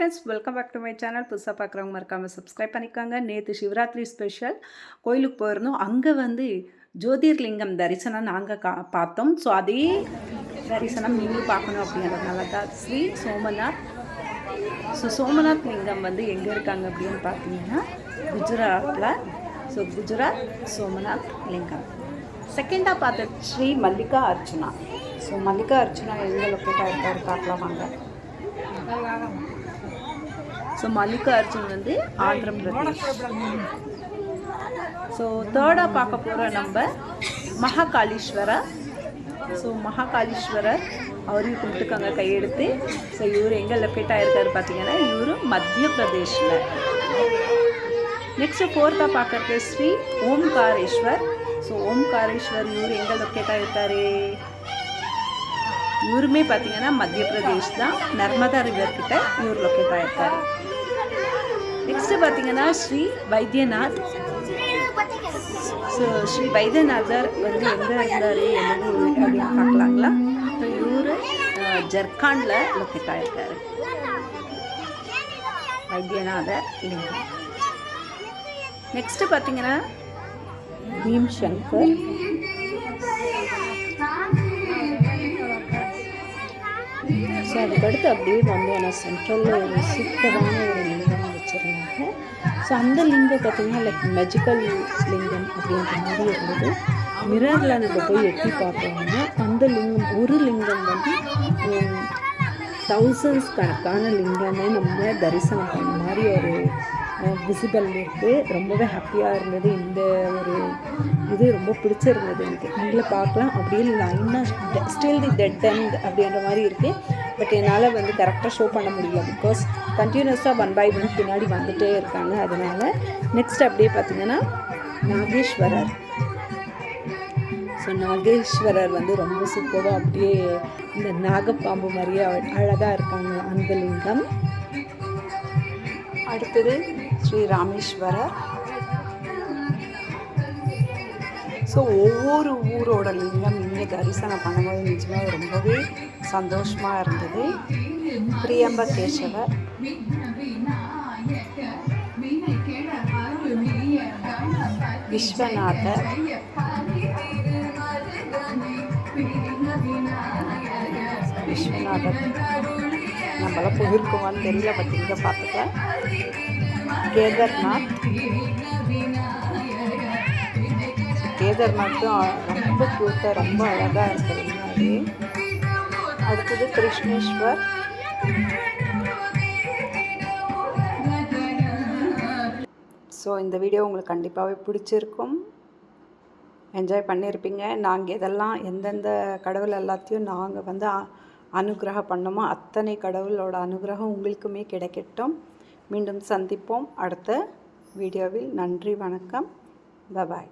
Friends, welcome back to my channel. புதுசாக பார்க்குறவங்க மறக்காமல் சப்ஸ்கிரைப் பண்ணிக்கோங்க. நேற்று சிவராத்திரி ஸ்பெஷல் கோயிலுக்கு போயிருந்தோம். அங்கே வந்து ஜோதிர்லிங்கம் தரிசனம் நாங்கள் பார்த்தோம். ஸோ அதே தரிசனம் நீங்களும் பார்க்கணும் அப்படிங்கிறதுனால தான் ஸ்ரீ சோமநாத். ஸோ சோமநாத் லிங்கம் வந்து எங்கே இருக்காங்க அப்படின்னு பார்த்தீங்கன்னா குஜராத்தில். ஸோ குஜராத் சோமநாத் லிங்கம். செகண்டாக பார்த்தது ஸ்ரீ மல்லிகா அர்ச்சுனா. ஸோ மல்லிகா அர்ச்சுனா எங்கே லொக்கேட்டாக இருக்காரு பார்க்கலாம் வாங்க. ஸோ மல்லிகா அர்ஜுன் வந்து ஆந்திர பிரதேஷ். ஸோ தேர்டாக பார்க்க போகிற நம்ம மகாகாளீஸ்வரர். ஸோ மகாகாளீஸ்வரர் அவரையும் கும்பிட்டுக்காங்க கையெடுத்து. ஸோ இவர் எங்கே லொக்கேட்டாக இருக்காரு பார்த்தீங்கன்னா இவர் மத்திய பிரதேஷில். நெக்ஸ்ட்டு ஃபோர்த்தாக பார்க்குறது ஸ்ரீ ஓம்காரேஸ்வர். ஸோ ஓம்காரேஸ்வர் இவர் எங்கே லொக்கேட்டாக இருக்காரு? இவருமே பார்த்தீங்கன்னா மத்திய பிரதேஷ் தான், நர்மதா ரிவர் கிட்ட இவர் லொக்கேட் ஆகிருக்காரு. நெக்ஸ்ட்டு பார்த்தீங்கன்னா ஸ்ரீ வைத்தியநாத். ஸோ ஸ்ரீ வைத்தியநாதர் வந்து எங்கே இருந்தார் என்னது அப்படின்னு பார்க்கலாங்களா? ஸோ இவர் ஜர்க்காண்டில் லொக்கேட் ஆகிருக்காரு. வைத்தியநாதர் லிங்கம். நெக்ஸ்ட்டு பார்த்தீங்கன்னா பீம் சங்கர். ஸோ அதுக்கடுத்து அப்படியே வந்தோன்னா சென்ட்ரலில் ஒரு சூப்பரான ஒரு லிங்கம் வச்சுருந்தாங்க. ஸோ அந்த லிங்கம் பார்த்திங்கன்னா லைக் மெஜிக்கல் லிங்கம் அப்படின்ற மாதிரி இருந்தது. மிரரில் நம்ம போய் எட்டி பார்த்தோம்னா அந்த லிங்கம் ஒரு லிங்கம் வந்து தௌசண்ட்ஸ் கணக்கான லிங்கமே நம்ம தரிசனம் பண்ண மாதிரி ஒரு விசிபிள் இருக்குது. ரொம்பவே ஹாப்பியாக இருந்தது. இந்த ஒரு இது ரொம்ப பிடிச்சிருந்தது எனக்கு. நீங்களே பார்க்கலாம். அப்படியே லைனாக ஸ்டில் தி டெட் எண்ட் அப்படின்ற மாதிரி இருக்குது. பட் என்னால் வந்து கரெக்டாக ஷோ பண்ண முடியல. பிகாஸ் கண்டினியூஸாக 1 by 1 பின்னாடி வந்துகிட்டே இருக்காங்க. அதனால் நெக்ஸ்ட் அப்படியே பார்த்திங்கன்னா நாகேஸ்வரர். ஸோ நாகேஸ்வரர் வந்து ரொம்ப சூப்பராக அப்படியே இந்த நாகப்பாம்பு மாதிரியே அழகாக இருக்காங்க அந்த லிங்கம். அடுத்தது ஸ்ரீ ராமேஸ்வரர். ஸோ ஒவ்வொரு ஊரோட லிங்கம் இங்கே தரிசனம் பண்ணும்போது நிஜமாக ரொம்பவே சந்தோஷமாக இருந்தது. பிரியம்பகேஸ்வரர், விஸ்வநாதர், விஸ்வநாதர் நம்மளாம் போயிருக்குமான்னு தெரியல, பட் இங்கே பார்த்துக்கலாம். கேதார்நாத். கேதார்நாத்தும் ரொம்ப க்யூட்டாக ரொம்ப அழகாக இருக்குது முன்னாடி. அடுத்தது கிருஷ்ணேஸ்வர். ஸோ இந்த வீடியோ உங்களுக்கு கண்டிப்பாகவே பிடிச்சிருக்கும், என்ஜாய் பண்ணியிருப்பீங்க. நாங்கள் இதெல்லாம் எந்தெந்த கடவுள் எல்லாத்தையும் நாங்கள் வந்து அனுகிரகம் பண்ணோமோ அத்தனை கடவுளோட அனுகிரகம் உங்களுக்குமே கிடைக்கட்டும். மீண்டும் சந்திப்போம் அடுத்த வீடியோவில். நன்றி, வணக்கம், பபாய்.